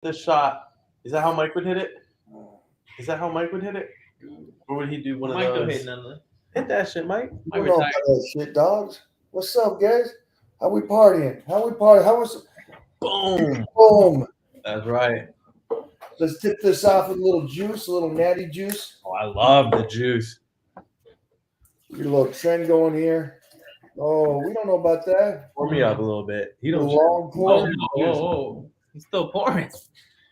the shot. Is that how Mike would hit it? Is that how Mike would hit it? Or would he do one of Mike don't those? hit none of that. Hit that shit, Mike. I don't know about that shit, dogs. What's up, guys? How we partying? How was Boom. boom? That's right. Let's tip this off with a little juice, a little natty juice. Oh, I love the juice. Get a little trend going here. Oh, we don't know about that. Pour me up a little bit. He A don't. long pour. Oh, he's still pouring.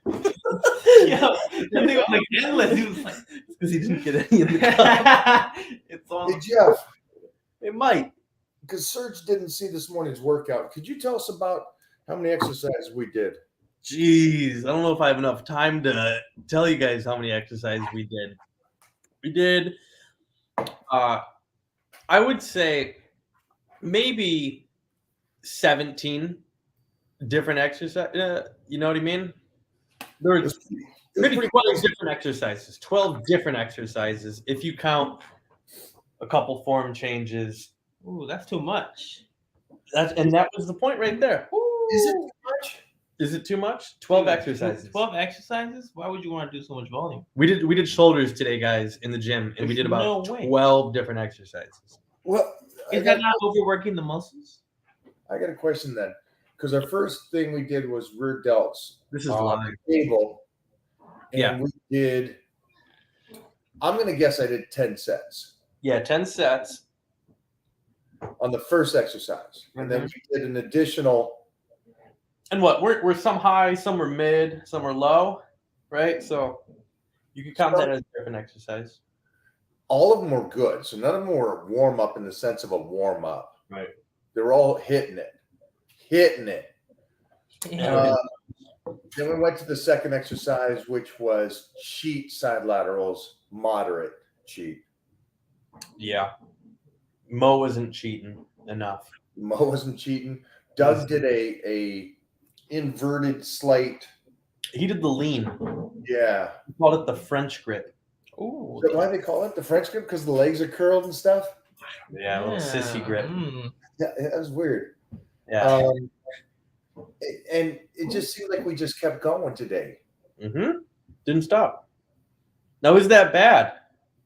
Yo, that thing was like endless. He was like, Because he didn't get any in the cup. it's on. Hey, Jeff, It might. because Serge didn't see this morning's workout, could you tell us about how many exercises we did? Jeez, I don't know if I have enough time to tell you guys how many exercises we did. We did, I would say, maybe 17 different exercises. You know what I mean? There were maybe 12 different exercises. 12 different exercises if you count a couple form changes. Ooh, that's too much. That was the point right there. Is it too much? Is it too much? 12 exercises. 12 exercises? Why would you want to do so much volume? We did shoulders today, guys, in the gym, and we did about No way. 12 different exercises. Well, Is that not overworking the muscles? I got a question then, because our first thing we did was rear delts. This is on live. the table. And Yeah. we did. I'm gonna guess I did 10 sets Yeah, 10 sets. on the first exercise, and then we did an additional. And what? We're some high, some were mid, some were low, right? So you can count that as a different exercise. All of them were good, so none of them were warm up in the sense of a warm up. Right. They were all hitting it. Yeah. Then we went to the second exercise, which was cheat side laterals, moderate cheat. Yeah. Mo wasn't cheating enough. Mo wasn't cheating. Doug did a inverted slight. He did the lean. Yeah. He called it the French grip. Ooh. Is that why they call it the French grip? Because the legs are curled and stuff? Yeah, a little sissy grip. Yeah, that was weird. Yeah. And it just seemed like we just kept going today. Didn't stop. Now, is that bad?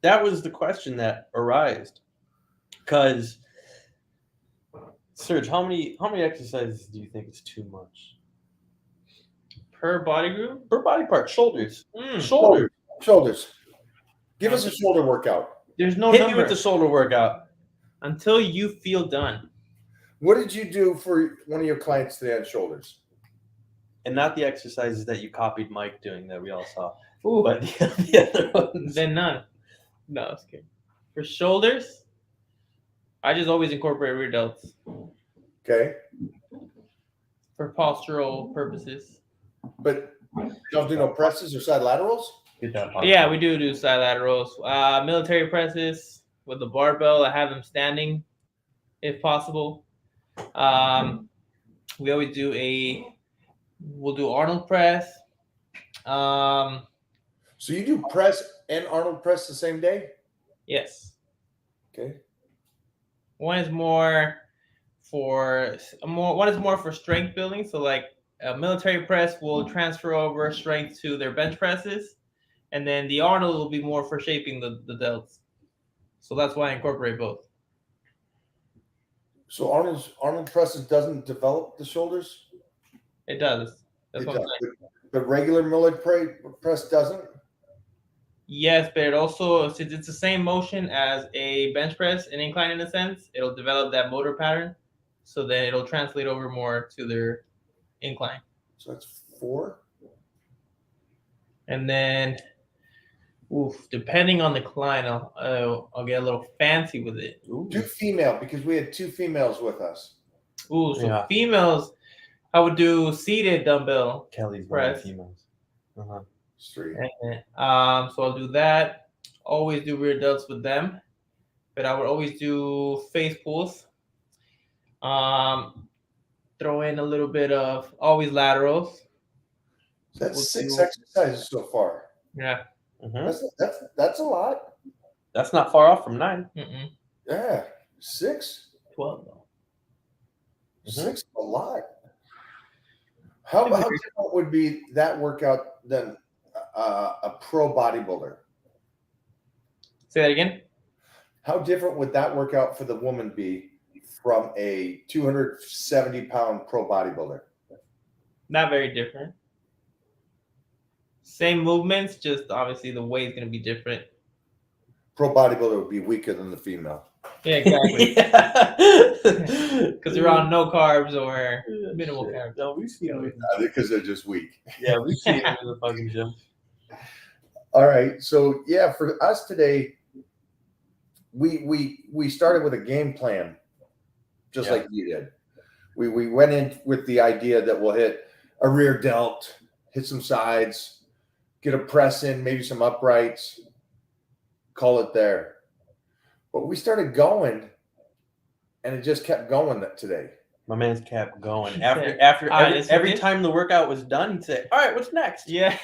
That was the question that arose. Because, Serge, how many exercises do you think is too much? Per body group? Per body part, shoulders. Shoulders. Give us a shoulder workout. There's no Hit me number with the shoulder workout. until you feel done. What did you do for one of your clients today on shoulders? And not the exercises that you copied Mike doing that we all saw. Ooh. But the other ones. Then none. No, it's okay. For shoulders, I just always incorporate rear delts Okay. for postural purposes. But you don't do no presses or side laterals? Get that Yeah, we do side laterals. Military presses with the barbell. I have them standing, if possible. We always we'll do Arnold press. So you do press and Arnold press the same day? Yes. Okay. One is more for strength building. So like a military press will transfer over strength to their bench presses, and then the Arnold will be more for shaping the delts. So that's why I incorporate both. So Arnold presses doesn't develop the shoulders? It does. That's It what I'm does. saying. But regular military press doesn't? Yes, but it also, since it's the same motion as a bench press, an incline in a sense, it'll develop that motor pattern. So then it'll translate over more to their incline. So that's 4? And then, depending on the client, I'll get a little fancy with it. Do female, because we had 2 females with us. So females, I would do seated dumbbell Kelly's press. females. 3. So I'll do that. Always do rear delts with them, but I would always do face pulls. Throw in a little bit of always laterals. So that's 6 exercises so far. Yeah. That's a lot. That's not far off from 9. Yeah. 6? 12 though. 6 a lot. How different would be that workout than a pro bodybuilder? Say that again. How different would that workout for the woman be from a 270-pound pro bodybuilder? Not very different. Same movements, just obviously the weight's gonna be different. Pro bodybuilder would be weaker than the female. Yeah, exactly. Because they're on no carbs or minimal carbs. No, we've seen it. Because they're just weak. Yeah, we've seen it in the fucking gym. All right. So yeah, for us today, we started with a game plan, just like you did. We went in with the idea that we'll hit a rear delt, hit some sides, get a press in, maybe some uprights, call it there. But we started going, and it just kept going today. My man's kept going. He After said, after "All right, every, let's every do this." time the workout was done, he'd say, "All right, what's next?" Yeah.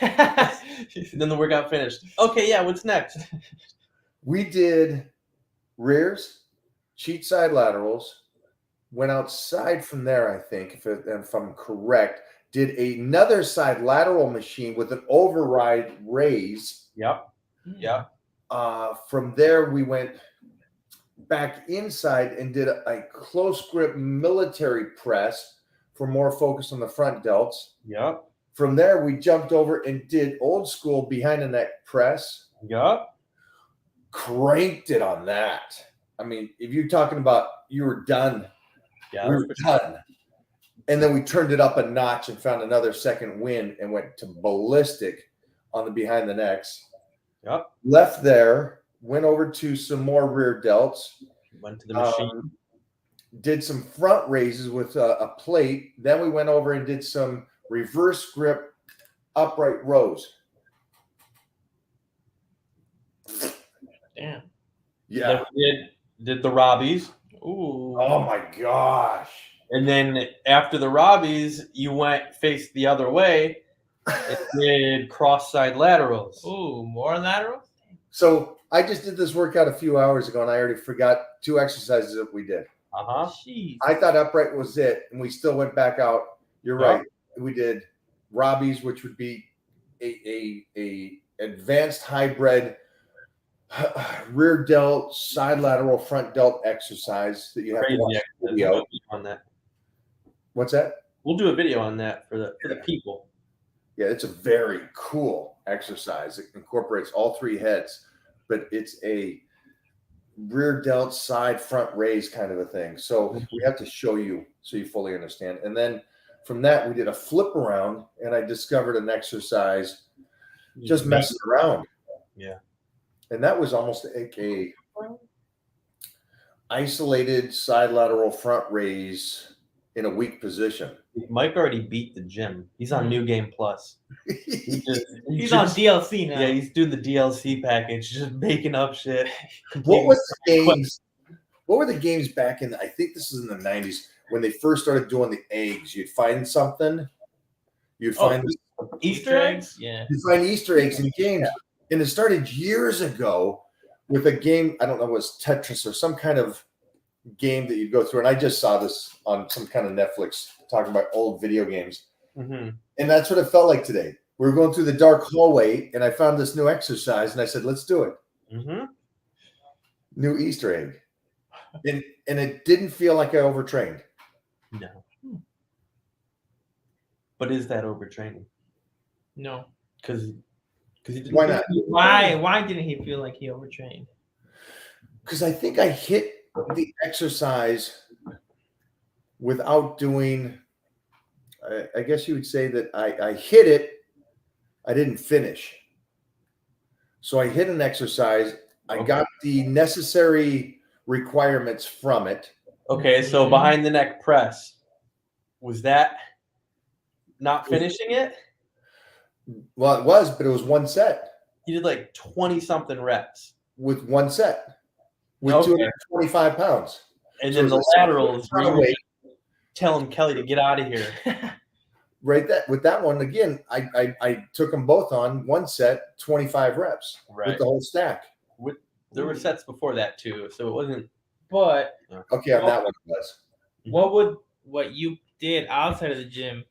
Then the workout finished. Okay, yeah, what's next? We did rears, cheat side laterals, went outside from there, I think, if I'm correct, did another side lateral machine with an override raise. Yep. Yep. From there, we went back inside and did a close grip military press for more focus on the front delts. Yep. From there, we jumped over and did old school behind the neck press. Yep. Cranked it on that. I mean, if you're talking about you were done, Yeah. we were done. And then we turned it up a notch and found another second win and went to ballistic on the behind the necks. Yep. Left there, went over to some more rear delts. Went to the machine. Did some front raises with a plate. Then we went over and did some reverse grip upright rows. Damn. Yeah. Then we did the Robbies. Ooh. Oh my gosh. And then after the Robbies, you went faced the other way and did cross side laterals. Ooh, more laterals? So I just did this workout a few hours ago and I already forgot 2 exercises that we did. Uh-huh. Jeez. I thought upright was it, and we still went back out. You're right. We did Robbies, which would be a advanced hybrid rear delt, side lateral, front delt exercise that you have to watch the video. On that. What's that? We'll do a video on that for the people. Yeah, it's a very cool exercise. It incorporates all 3 heads, but it's a rear delt, side, front raise kind of a thing. So we have to show you so you fully understand. And then from that, we did a flip around, and I discovered an exercise just messing around. Yeah. And that was almost like a isolated side lateral front raise in a weak position. Mike already beat the gym. He's on New Game Plus. He's on DLC now. Yeah, he's doing the DLC package, just making up shit. What was the games? What were the games back in? I think this is in the 90s when they first started doing the eggs. You'd find something. You'd find Easter eggs? Yeah. You'd find Easter eggs in games, and it started years ago with a game. I don't know, it was Tetris or some kind of game that you go through. And I just saw this on some kind of Netflix talking about old video games, and that's what it felt like today. We were going through the dark hallway, and I found this new exercise, and I said, "Let's do it." New Easter egg, and it didn't feel like I overtrained. No. But is that overtraining? No. Because Why not? Why didn't he feel like he overtrained? Because I think I hit the exercise without doing. I guess you would say that I hit it. I didn't finish. So I hit an exercise. I got the necessary requirements from it. Okay, so behind the neck press, was that not finishing it? Well, it was, but it was one set. You did like 20-something reps. With one set. With 225 pounds. And So then the laterals, were you telling Kelly to get out of here. Right, with that one, again, I took them both on one set, 25 reps with the whole stack. There were sets before that too, so it wasn't. But okay, on that one it was. what you did outside of the gym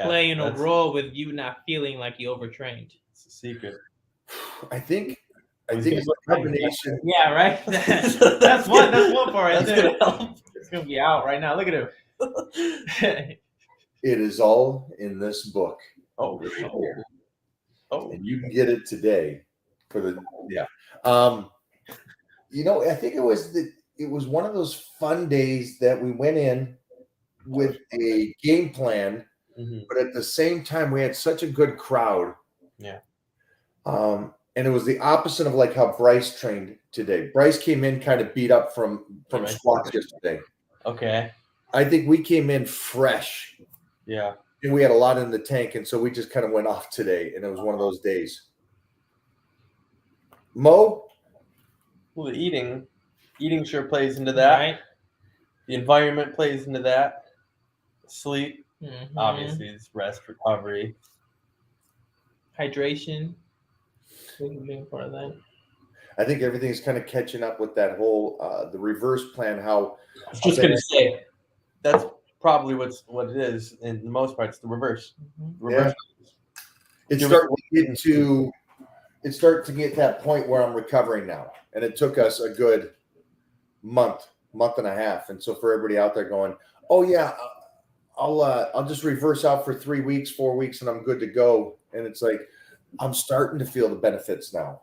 playing a that's- role with you not feeling like you overtrained. It's a secret. I think He's it's gonna a combination. Yeah, right. That's one. That's one part right That's there. gonna help. It's gonna be out right now. Look at him. It is all in this book, Oh, oh, and you can get it today for the I think it was one of those fun days that we went in with a game plan, but at the same time we had such a good crowd. Yeah. And it was the opposite of like how Bryce trained today. Bryce came in kind of beat up from Right. squats yesterday. Okay. I think we came in fresh. Yeah. And we had a lot in the tank, and so we just kind of went off today, and it was one of those days. Mo? Well, the eating sure plays into that. Right. The environment plays into that. Sleep, Mhm. obviously, is rest, recovery. Hydration. Big part of that. I think everything's kind of catching up with that whole the reverse plan. How I was just gonna say that's probably what it is. In the most part, it's the reverse. Reverse. it's starting to get that point where I'm recovering now, and it took us a good month and a half. And so for everybody out there going, oh yeah, I'll just reverse out for 3 weeks, 4 weeks, and I'm good to go. And it's like I'm starting to feel the benefits now.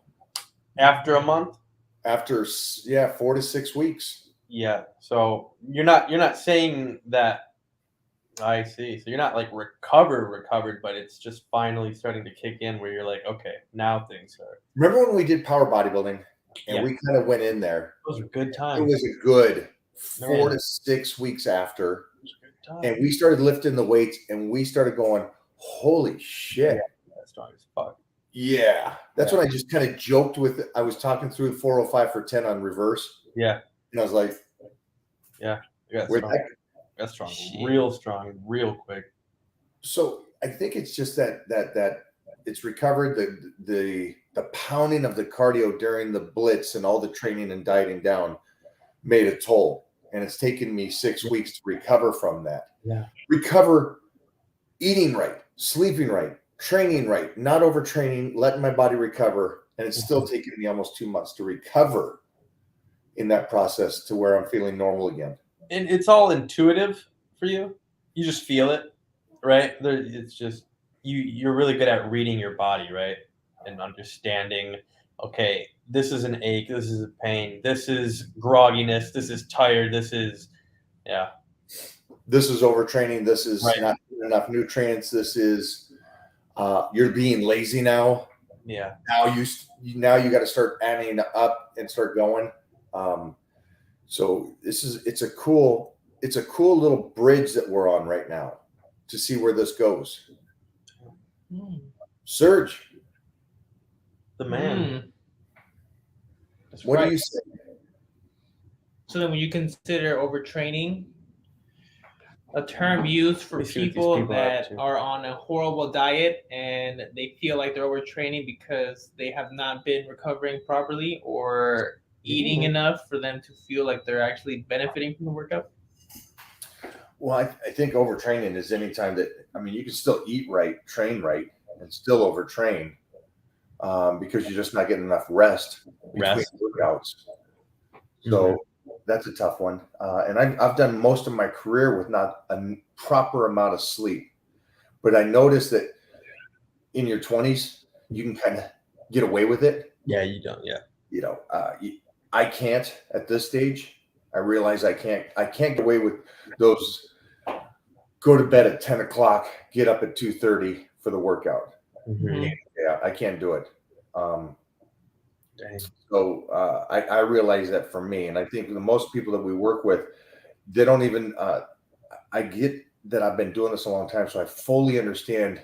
After a month. After 4 to 6 weeks. Yeah. So you're not saying that. I see. So you're not like recovered, but it's just finally starting to kick in where you're like, okay, now things are. Remember when we did power bodybuilding and Yeah. we kind of went in there? Those are good It times. was a good 4 Man. to 6 weeks after. Those are good times. And we started lifting the weights and we started going, holy shit. That's strong as fuck. Yeah. That's when I just kind of joked with I was talking through 405 for 10 on reverse. Yeah. And I was like, That's where'd strong. that That's strong. Shit. Real strong, real quick. So I think it's just that it's recovered the pounding of the cardio during the blitz and all the training and dieting down made a toll, and it's taken me 6 weeks to recover from that. Yeah. Recover eating right, sleeping right, training right, not overtraining, letting my body recover, and it's still taken me almost 2 months to recover in that process to where I'm feeling normal again. And it's all intuitive for you. You just feel it, right? It's just you're really good at reading your body, right? And understanding, okay, this is an ache, this is a pain, this is grogginess, this is tired, this is This is overtraining, this is Right. not enough nutrients, this is you're being lazy now. Yeah. Now you got to start adding up and start going. So it's a cool little bridge that we're on right now to see where this goes. Serge, The man. Mm. That's what right. do you say? So then when you consider overtraining, a term used for Let me see what these people people are up that to. are on a horrible diet and they feel like they're overtraining because they have not been recovering properly or eating enough for them to feel like they're actually benefiting from the workout? Well, I think overtraining is any time that you can still eat right, train right, and still overtrain because you're just not getting enough rest between workouts. So that's a tough one. And I've done most of my career with not a proper amount of sleep. But I noticed that in your 20s, you can kind of get away with it. Yeah, you don't. Yeah. I can't at this stage. I realize I can't get away with those go to bed at 10 o'clock, get up at 2:30 for the workout. Mm-hmm. Yeah, I can't do it. Dang. So I realize that for me, and I think the most people that we work with, they don't even. I get that I've been doing this a long time, so I fully understand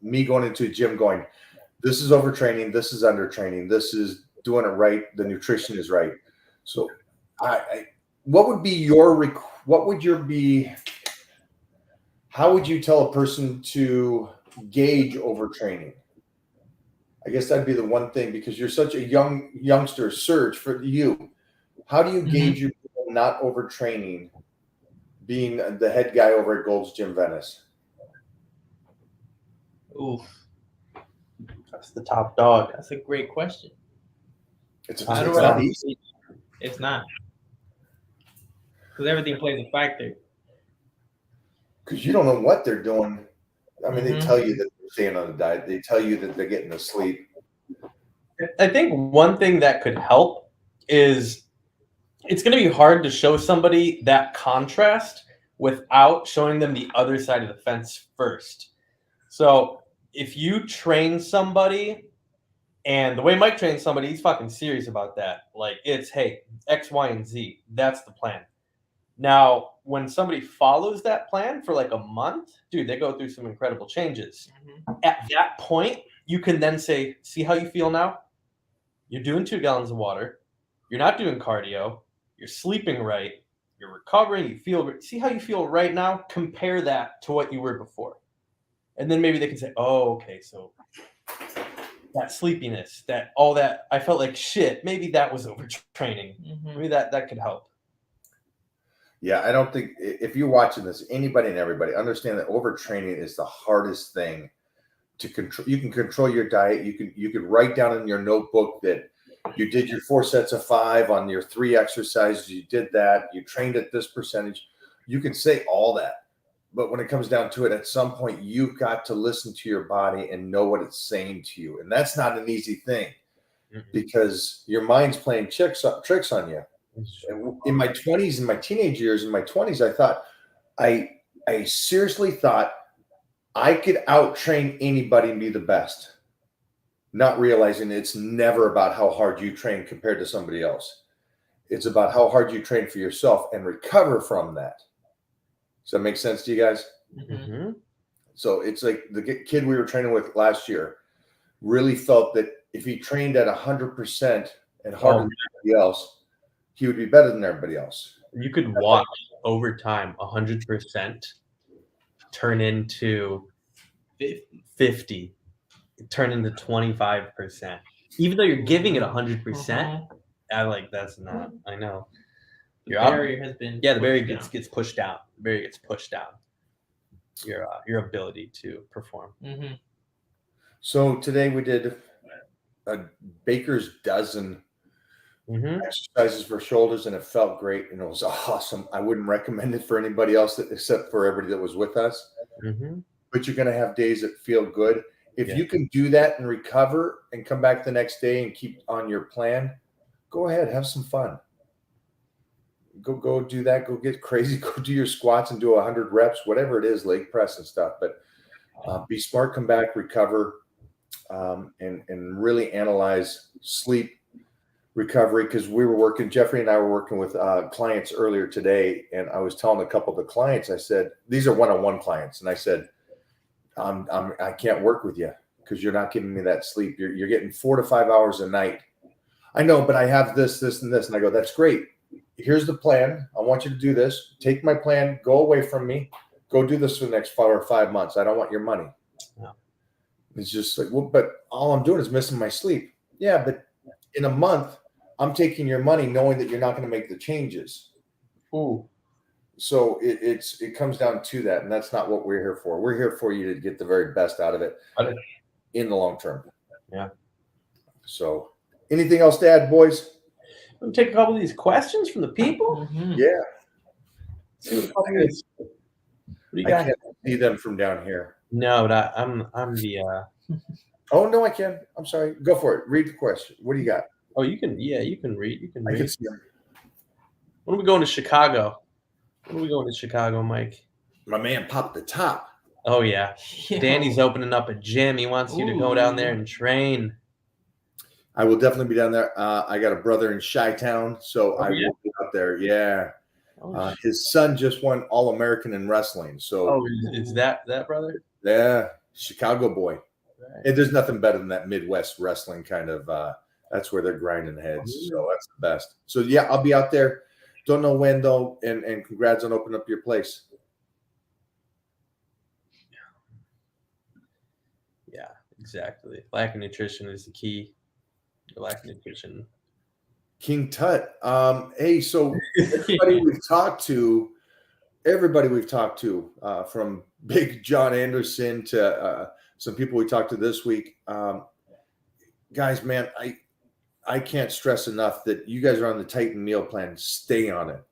me going into a gym, going, "This is overtraining, this is undertraining, this is doing it right, the nutrition is right." So, how would you tell a person to gauge overtraining? I guess that'd be the one thing, because you're such a youngster. Serge, for you, how do you gauge your not overtraining being the head guy over at Gold's Gym Venice? Oof, That's the top dog. that's a great question. It's How do not I- easy. It's not, because everything plays a factor. Because you don't know what they're doing. I mean, they Mhm. tell you that they're staying on a diet. They tell you that they're getting to sleep. I think one thing that could help is it's going to be hard to show somebody that contrast without showing them the other side of the fence first. So if you train somebody, and the way Mike trains somebody, he's fucking serious about that. Like it's, hey, X, Y, and Z. That's the plan. Now, when somebody follows that plan for like a month, dude, they go through some incredible changes. At that point, you can then say, see how you feel now? You're doing 2 gallons of water. You're not doing cardio. You're sleeping right. You're recovering. You feel. See how you feel right now? Compare that to what you were before. And then maybe they can say, oh, okay, so that sleepiness, that all that, I felt like shit. Maybe that was overtraining. Maybe that could help. Yeah, I don't think if you're watching this, anybody and everybody understand that overtraining is the hardest thing to control. You can control your diet. You can write down in your notebook that you did your 4 sets of 5 on your 3 exercises. You did that. You trained at this percentage. You can say all that. But when it comes down to it, at some point, you've got to listen to your body and know what it's saying to you. And that's not an easy thing because your mind's playing tricks on you. In my 20s, in my teenage years, in my 20s, I thought, I seriously thought I could out-train anybody and be the best, not realizing it's never about how hard you train compared to somebody else. It's about how hard you train for yourself and recover from that. Does that make sense to you guys? Mm-hmm. So it's like the kid we were training with last year really felt that if he trained at 100% and harder than everybody else, he would be better than everybody else. You could watch over time 100% turn into 50, turn into 25%. Even though you're giving it 100%, I like that's not. I know. The barrier has been the barrier pushed gets pushed down. The barrier gets pushed down. Your ability to perform. Mm-hmm. So today we did a baker's dozen exercises for shoulders, and it felt great and it was awesome. I wouldn't recommend it for anybody else except for everybody that was with us. But you're going to have days that feel good. If you can do that and recover and come back the next day and keep on your plan, go ahead, have some fun. Go do that. Go get crazy. Go do your squats and do 100 reps, whatever it is, leg press and stuff. But be smart, come back, recover, and really analyze sleep, recovery, because Jeffrey and I were working with clients earlier today, and I was telling a couple of the clients, I said, these are one-on-one clients, and I said, I can't work with you because you're not giving me that sleep. You're getting 4 to 5 hours a night. I know, but I have this, and this, and I go, that's great. Here's the plan. I want you to do this. Take my plan. Go away from me. Go do this for the next 4 or 5 months. I don't want your money. No. It's just like, well, but all I'm doing is missing my sleep. Yeah, but in a month, I'm taking your money knowing that you're not going to make the changes. Ooh. So it comes down to that, and that's not what we're here for. We're here for you to get the very best out of it in the long term. Yeah. So anything else to add, boys? We'll take a couple of these questions from the people. Yeah. See what do you got? I can't see them from down here. No, I'm the. Oh no, I can. I'm sorry. Go for it. Read the question. What do you got? Oh, you can. Yeah, you can read. You can I read. can see them. When are we going to Chicago? When are we going to Chicago, Mike? My man popped the top. Oh yeah, Danny's opening up a gym. He wants you to go down there and train. I will definitely be down there. I got a brother in Chi-Town, so I will be out there. Yeah. His son just won All-American in wrestling. So is that brother? Yeah, Chicago boy. Right. And there's nothing better than that Midwest wrestling kind of. That's where they're grinding heads. So that's the best. So yeah, I'll be out there. Don't know when though. And congrats on opening up your place. Yeah, exactly. Lack of nutrition is the key. Lack of nutrition. King Tut. Hey, so everybody we've talked to, from Big John Anderson to some people we talked to this week. Guys, man, I can't stress enough that you guys are on the Titan meal plan. Stay on it.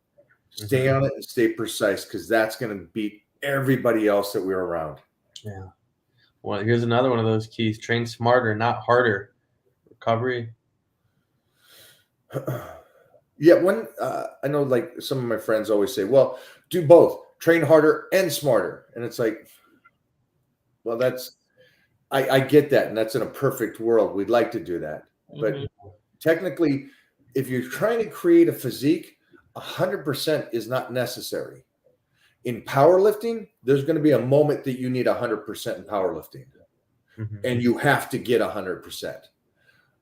Stay on it and stay precise, because that's going to beat everybody else that we're around. Yeah. Well, here's another one of those keys. Train smarter, not harder. Recovery. Yeah, when I know, like, some of my friends always say, well, do both. Train harder and smarter. And it's like, well, I get that. And that's in a perfect world. We'd like to do that. But technically, if you're trying to create a physique, 100% is not necessary. In powerlifting, there's going to be a moment that you need 100% in powerlifting, and you have to get 100%.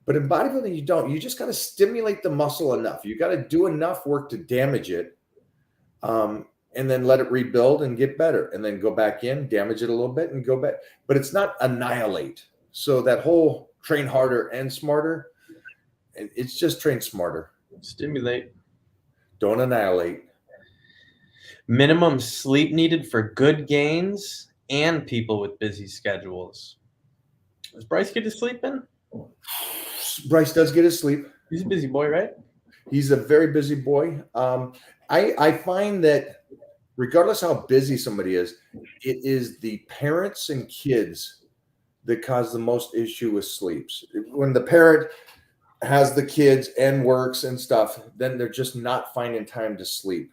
But in bodybuilding, you don't. You just got to stimulate the muscle enough. You got to do enough work to damage it, and then let it rebuild and get better, and then go back in, damage it a little bit, and go back. But it's not annihilate. So that whole train harder and smarter, it's just train smarter. Stimulate. Don't annihilate. Minimum sleep needed for good gains and people with busy schedules. Does Bryce get to sleep in? Bryce does get his sleep. He's a busy boy, right? He's a very busy boy. I find that regardless how busy somebody is, it is the parents and kids that cause the most issue with sleeps. When the parent has the kids and works and stuff, then they're just not finding time to sleep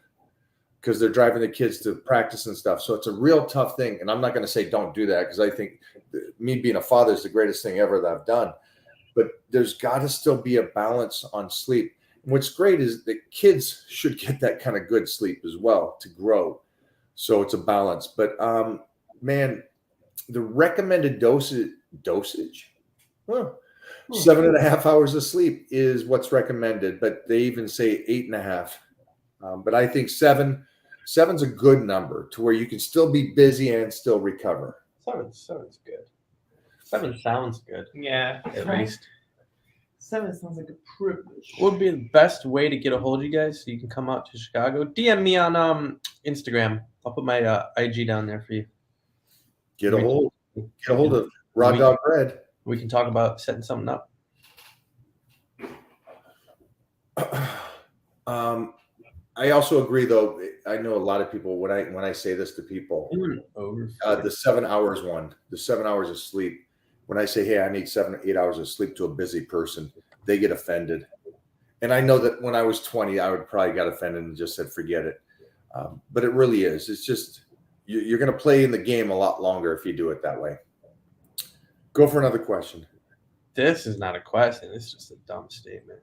because they're driving the kids to practice and stuff. So it's a real tough thing. And I'm not going to say don't do that, because I think me being a father is the greatest thing ever that I've done. But there's got to still be a balance on sleep. And what's great is that kids should get that kind of good sleep as well to grow. So it's a balance. But man, the recommended dosage, well, 7.5 hours of sleep is what's recommended, but they even say 8.5. But I think seven's a good number to where you can still be busy and still recover. Seven's good. 7 sounds good. Yeah. At least. 7 sounds like a privilege. What would be the best way to get a hold of you guys so you can come out to Chicago? DM me on Instagram. I'll put my IG down there for you. Get a hold of Raw Dog Red. We can talk about setting something up. I also agree, though. I know a lot of people, when I say this to people, the 7 hours one, the 7 hours of sleep, when I say, hey, I need 7 or 8 hours of sleep to a busy person, they get offended. And I know that when I was 20, I would probably got offended and just said, forget it. But it really is. It's just, you're going to play in the game a lot longer if you do it that way. Go for another question. This is not a question. It's just a dumb statement.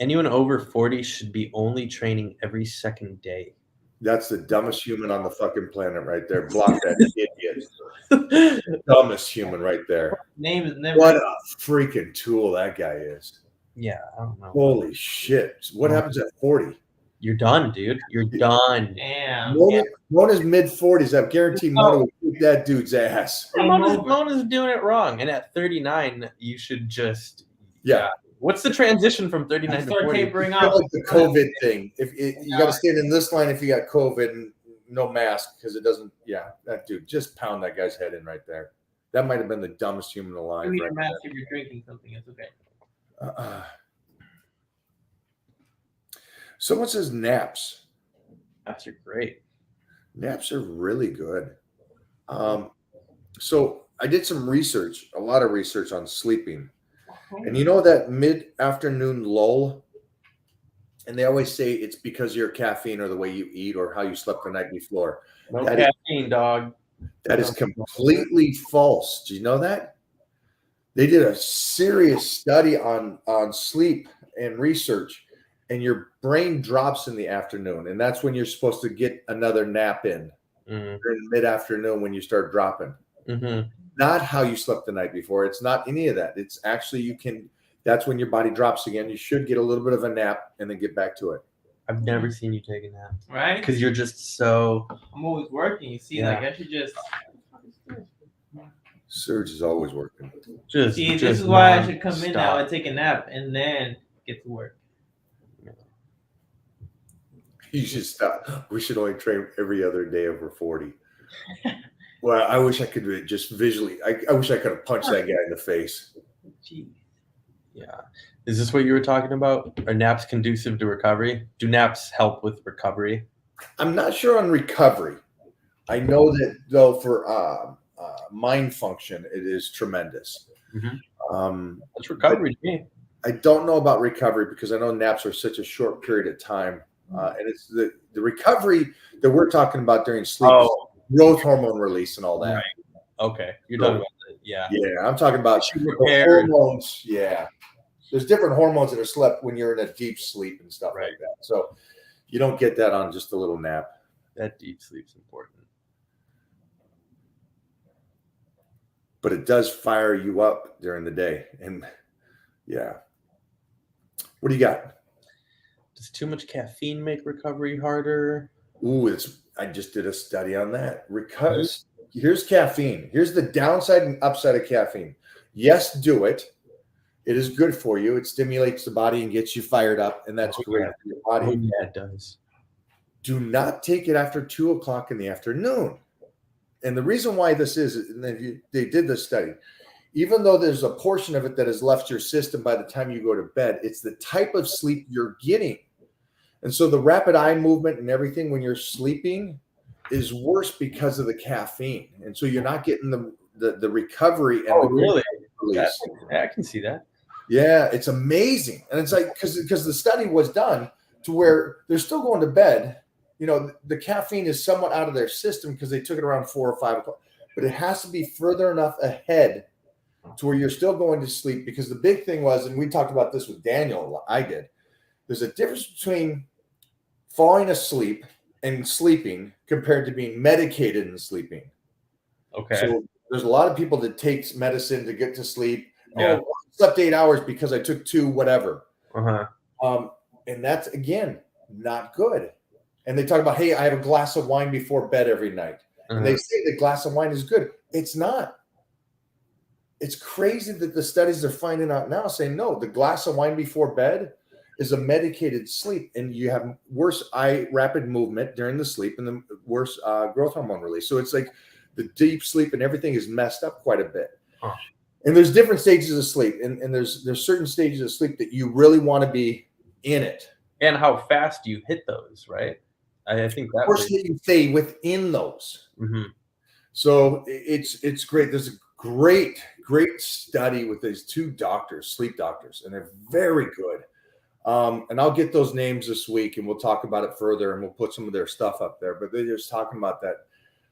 Anyone over 40 should be only training every second day. That's the dumbest human on the fucking planet right there. Block that idiot. Dumbest human right there. Name is never. What a freaking tool that guy is. Yeah, I don't know. Holy shit. What happens at 40? You're done, dude. You're done. Damn. Mona's mid-40s. I guarantee Mona will kick that dude's ass. Yeah, Mona's doing it wrong. And at 39, you should just... Yeah. What's the transition from 39 to 40? Tapering Kind off. of like the COVID thing. You got to stand in this line if you got COVID and no mask, because it doesn't. Yeah, that dude, just pound that guy's head in right there. That might have been the dumbest human alive. You need right a mask if you're drinking something. It's okay. Someone says naps. Naps are great. Naps are really good. So I did some research, a lot of research on sleeping. And you know that mid-afternoon lull? And they always say it's because of your caffeine or the way you eat or how you slept the night before. No caffeine, dog. That is completely false. Do you know that? They did a serious study on sleep and research, and your brain drops in the afternoon. And that's when you're supposed to get another nap in. During mid-afternoon when you start dropping. Not how you slept the night before. It's not any of that. It's actually that's when your body drops again. You should get a little bit of a nap and then get back to it. I've never seen you take a nap. Right? Because you're just so... I'm always working. You see, like, I should just... Serge is always working. This is why I should come in now and take a nap and then get to work. You should stop. We should only train every other day over 40. Well, I wish I could do it just visually. I wish I could have punched that guy in the face. Jeez. Yeah. Is this what you were talking about? Are naps conducive to recovery? Do naps help with recovery? I'm not sure on recovery. I know that though for mind function, it is tremendous. That's recovery to me. I don't know about recovery because I know naps are such a short period of time, and it's the recovery that we're talking about during sleep, is growth hormone release and all that. Right. Okay, you're talking about that. Yeah. Yeah, I'm talking about the hormones. Yeah, there's different hormones that are slept when you're in a deep sleep and stuff like that. So you don't get that on just a little nap. That deep sleep's important. But it does fire you up during the day. And yeah. What do you got? Does too much caffeine make recovery harder? Ooh, I just did a study on that. Because here's caffeine. Here's the downside and upside of caffeine. Yes, do it. It is good for you. It stimulates the body and gets you fired up, and that's great for your body. Oh, yeah, it does. Do not take it after 2 o'clock in the afternoon. And the reason why this is, and they did this study, even though there's a portion of it that has left your system by the time you go to bed, it's the type of sleep you're getting. And so the rapid eye movement and everything when you're sleeping is worse because of the caffeine. And so you're not getting the recovery. And really? Release. I can see that. Yeah, it's amazing. And it's like, because the study was done to where they're still going to bed. You know, the caffeine is somewhat out of their system because they took it around 4 or 5 o'clock, but it has to be further enough ahead to where you're still going to sleep. Because the big thing was, and we talked about this with Daniel, I did, there's a difference between falling asleep and sleeping compared to being medicated and sleeping. Okay. So there's a lot of people that takes medicine to get to sleep. Yeah. Oh, I slept 8 hours because I took 2, whatever. Uh-huh. And that's, again, not good. And they talk about, hey, I have a glass of wine before bed every night. Uh-huh. And they say the glass of wine is good. It's not. It's crazy that the studies are finding out now saying, no, the glass of wine before bed is a medicated sleep. And you have worse rapid movement during the sleep and the worse growth hormone release. So it's like the deep sleep and everything is messed up quite a bit. Huh. And there's different stages of sleep. And there's certain stages of sleep that you really want to be in it. And how fast you hit those, right? I think that. Of course, you stay within those. Mm-hmm. So it's great. There's a great study with these 2 doctors, sleep doctors, and they're very good. And I'll get those names this week, and we'll talk about it further, and we'll put some of their stuff up there. But they're just talking about that.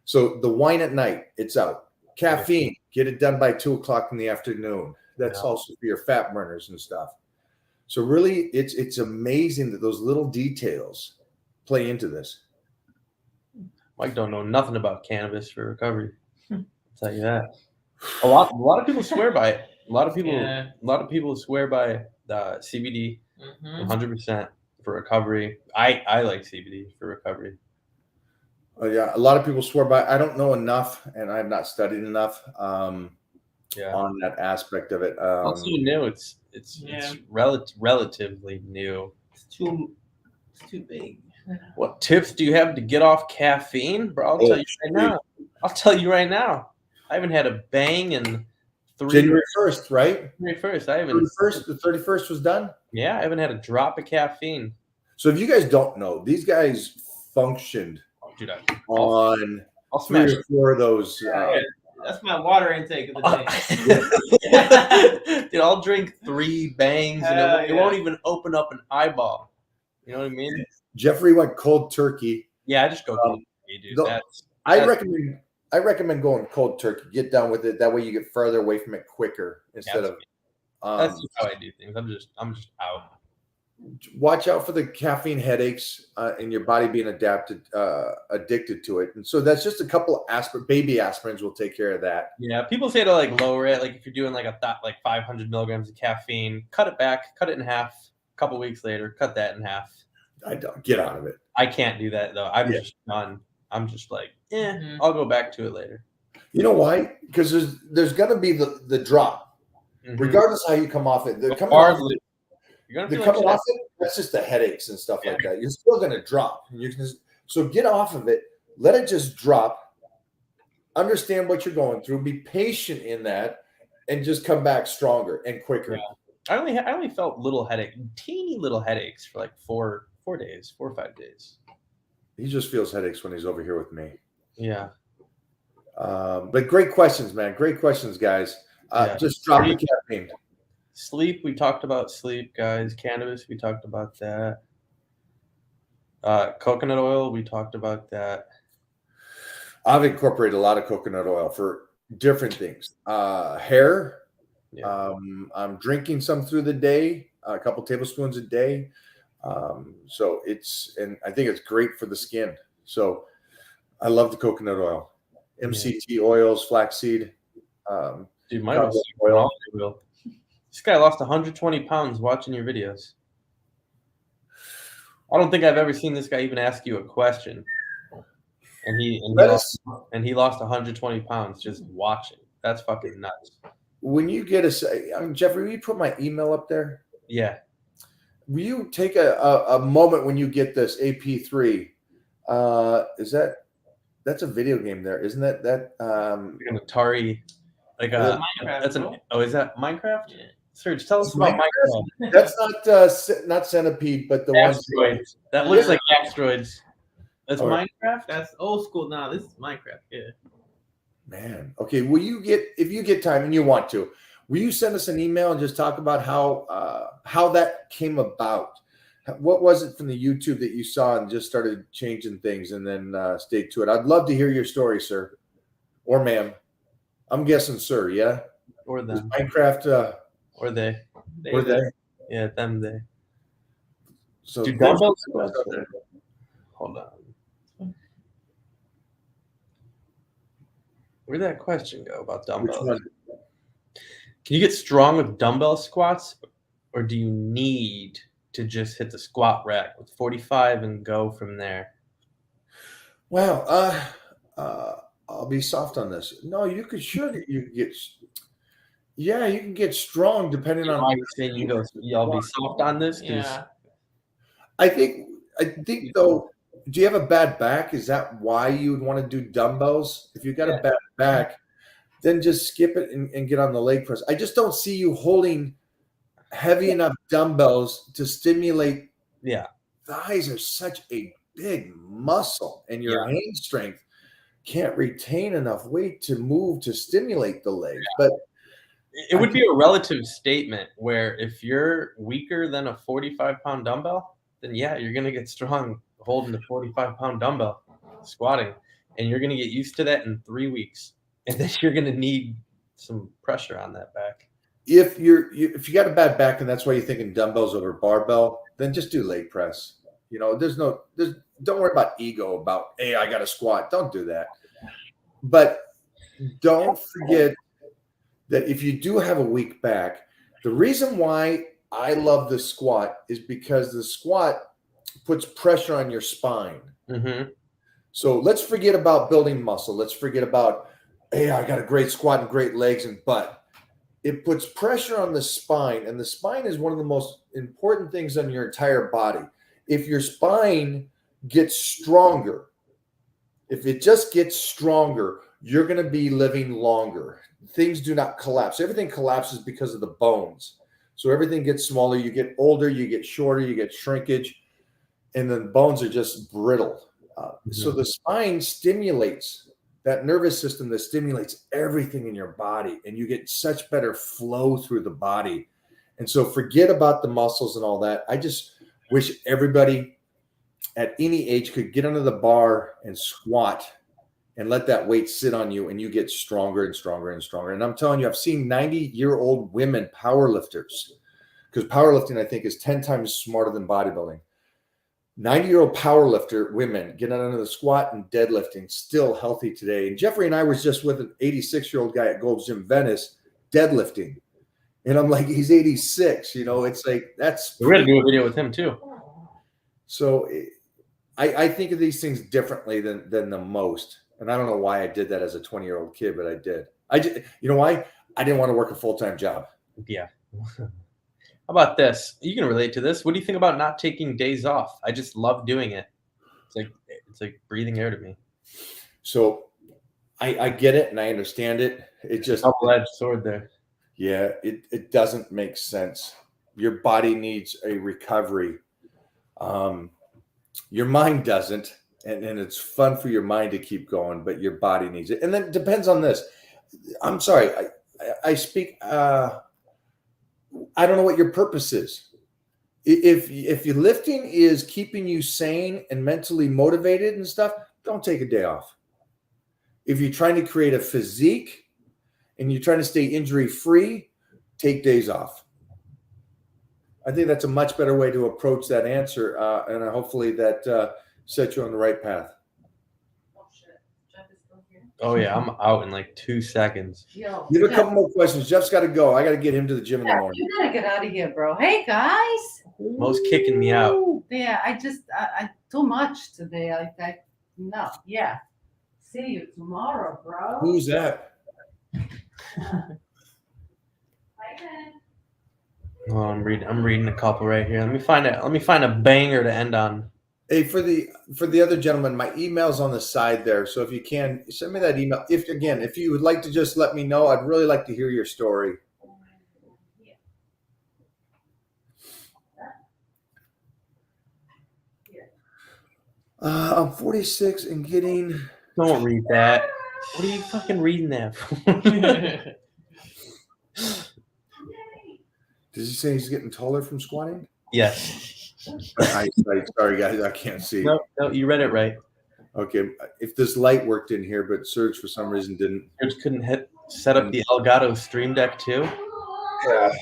So the wine at night, it's out. Caffeine, get it done by 2 o'clock in the afternoon. That's also for your fat burners and stuff. So really, it's amazing that those little details play into this. Mike don't know nothing about cannabis for recovery. I'll tell you that. A lot of people swear by it. A lot of people swear by CBD 100% for recovery. I like CBD for recovery. Yeah, a lot of people swear by it. I don't know enough, and I have not studied enough on that aspect of it. Also new. It's relatively new. It's too big. What tips do you have to get off caffeine, bro? I'll tell you right now. I haven't had a bang in January 1st, right? January 1st. I haven't. The 31st was done. Yeah, I haven't had a drop of caffeine. So if you guys don't know, these guys functioned on I'll smash 3 or 4 of those. That's my water intake of the day. Dude, I'll drink 3 bangs and it won't even open up an eyeball. You know what I mean? Jeffrey went cold turkey. Yeah, I just go cold turkey, dude. I recommend going cold turkey. Get done with it. That way you get further away from it quicker instead of. That's just how I do things. I'm just out. Watch out for the caffeine headaches and your body being addicted to it. And so that's just a couple of baby aspirins will take care of that. Yeah, people say to like lower it. Like if you're doing like 500 milligrams of caffeine, cut it back, cut it in half. A couple weeks later, cut that in half. I don't get out of it. I can't do that though. I'm just done. I'm just like, I'll go back to it later. You know why? Because there's gonna be the drop, regardless how you come off it. Coming off it, that's just the headaches and stuff like that. You're still gonna drop. So get off of it. Let it just drop. understand what you're going through, be patient in that, and just come back stronger and quicker. Yeah. I only felt teeny little headaches for like 4 days, 4 or 5 days. He just feels headaches when he's over here with me. Yeah. But great questions, man. Great questions, guys. Just drop the caffeine. Sleep, we talked about sleep, guys. Cannabis, we talked about that. Coconut oil, we talked about that. I've incorporated a lot of coconut oil for different things. Hair. Yeah. I'm drinking some through the day, a couple tablespoons a day. So and I think it's great for the skin. So I love the coconut oil, MCT oils, flaxseed. Dude, my oil. This guy lost 120 pounds watching your videos. I don't think I've ever seen this guy even ask you a question. And he lost 120 pounds just watching. That's fucking nuts. When you get Jeffrey, will you put my email up there? Yeah. Will you take a moment when you get this AP3? That's a video game there, isn't that? An Atari, like a Minecraft. is that Minecraft? Yeah. Serge, tell us about Minecraft. That's not Centipede, but the Asteroids. That looks like asteroids. That's Minecraft? That's old school now. This is Minecraft, yeah. Man. Okay. If you get time and you want to, will you send us an email and just talk about how that came about? What was it from the YouTube that you saw and just started changing things and then stayed to it? I'd love to hear your story, sir. Or ma'am. I'm guessing sir, yeah? Or them. Is Minecraft or they. Or they. Yeah, them, they. So dude, dumbbells. Hold on. Where'd that question go about dumbbells? Can you get strong with dumbbell squats, or do you need to just hit the squat rack with 45 and go from there? Well, I'll be soft on this. No, you can get. Yeah, you can get strong depending on. Why you saying y'all be soft on this? Yeah. I think though. Do you have a bad back? Is that why you would want to do dumbbells? If you've got a bad back, then just skip it and get on the leg press. I just don't see you holding heavy enough dumbbells to stimulate. Yeah. Thighs are such a big muscle, and your hand strength can't retain enough weight to move to stimulate the legs. Yeah. But it would be a relative statement where if you're weaker than a 45-pound dumbbell, then you're going to get strong holding the 45-pound dumbbell squatting, and you're going to get used to that in 3 weeks, and then you're going to need some pressure on that back. If you got a bad back and that's why you're thinking dumbbells over barbell, then just do leg press. Don't worry about ego about, hey, I got to squat. Don't do that. But don't forget that if you do have a weak back, the reason why I love the squat is because the squat puts pressure on your spine. Mm-hmm. So let's forget about building muscle. Let's forget about, hey, I got a great squat and great legs and butt. It puts pressure on the spine, and the spine is one of the most important things on your entire body. If your spine gets stronger, if it just gets stronger, you're going to be living longer. Things do not collapse. Everything collapses because of the bones. So everything gets smaller. You get older, you get shorter, you get shrinkage, and the bones are just brittle. So the spine stimulates that nervous system that stimulates everything in your body, and you get such better flow through the body. And so forget about the muscles and all that. I just wish everybody at any age could get under the bar and squat and let that weight sit on you, and you get stronger and stronger and stronger. And I'm telling you, I've seen 90-year-old women powerlifters, because powerlifting, I think, is 10 times smarter than bodybuilding. 90-year-old powerlifter women getting under the squat and deadlifting, still healthy today. And Jeffrey and I was just with an 86-year-old guy at Gold's Gym Venice deadlifting. And I'm like, he's 86. It's like, that's. We're going to do a video with him too. So I think of these things differently than the most. And I don't know why I did that as a 20-year-old kid, but I did. You know why? I didn't want to work a full-time job. Yeah. How about this? You can relate to this. What do you think about not taking days off? I just love doing it. It's like breathing air to me. So I get it and I understand it. It just Double-edged sword there. yeah, it doesn't make sense. Your body needs a recovery. Your mind doesn't, and it's fun for your mind to keep going, but your body needs it. And then it depends on this. I'm sorry, I speak. I don't know what your purpose is. If your lifting is keeping you sane and mentally motivated and stuff, don't take a day off. If you're trying to create a physique and you're trying to stay injury free, take days off. I think that's a much better way to approach that answer, and hopefully that sets you on the right path. Oh shit, Jeff is still here. Oh yeah, I'm out in like 2 seconds. Yo, You have a Jeff, couple more questions. Jeff's got to go. I got to get him to the gym in the morning. you gotta get out of here, bro. Hey guys. Most kicking me out. Yeah, I too much today. No, yeah. See you tomorrow, bro. Who's that? Bye then. Oh, I'm reading a couple right here. Let me find a banger to end on. Hey, for the other gentleman, my email's on the side there. So if you can, send me that email. If you would like to just let me know, I'd really like to hear your story. I'm 46 and getting. Don't read that. What are you fucking reading that for? Does he say he's getting taller from squatting? Yes. Sorry, guys, I can't see. No, you read it right. Okay, if this light worked in here, but Serge for some reason didn't. Serge couldn't set up the Elgato Stream Deck too. Yeah.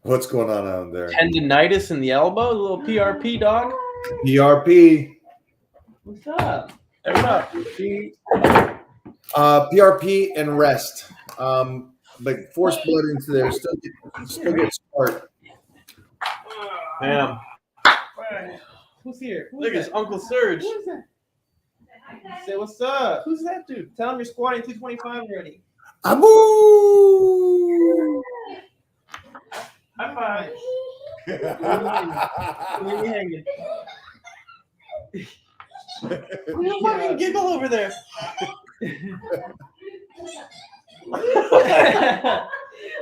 What's going on out there? Tendinitis in the elbow, a little PRP dog. PRP. What's up? What's up? PRP and rest. But force blood into there still get smart. Damn. Who's here? Look, it's Uncle Serge. Who is that? Say what's up. Who's that dude? Tell him you're squatting 225 already. Abu! High five. Where you hanging? You fucking giggle over there.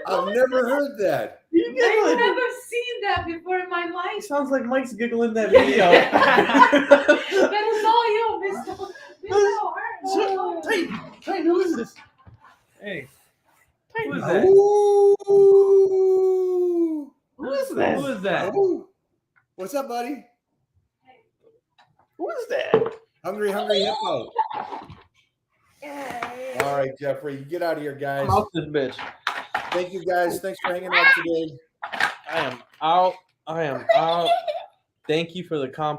I've never heard that. You I've giggling. never seen that before in my life. Sounds like Mike's giggling that video. That is all you, Mr. Titan, who is this? Hey. Titan, Who is that? Ooh. Who is that? Who is that? Ooh. What's up, buddy? Who is that? Hungry hippo. All right, Jeffrey, you get out of here, guys. I'm out this bitch. Thank you, guys. Thanks for hanging out today. I am out. Thank you for the compliment.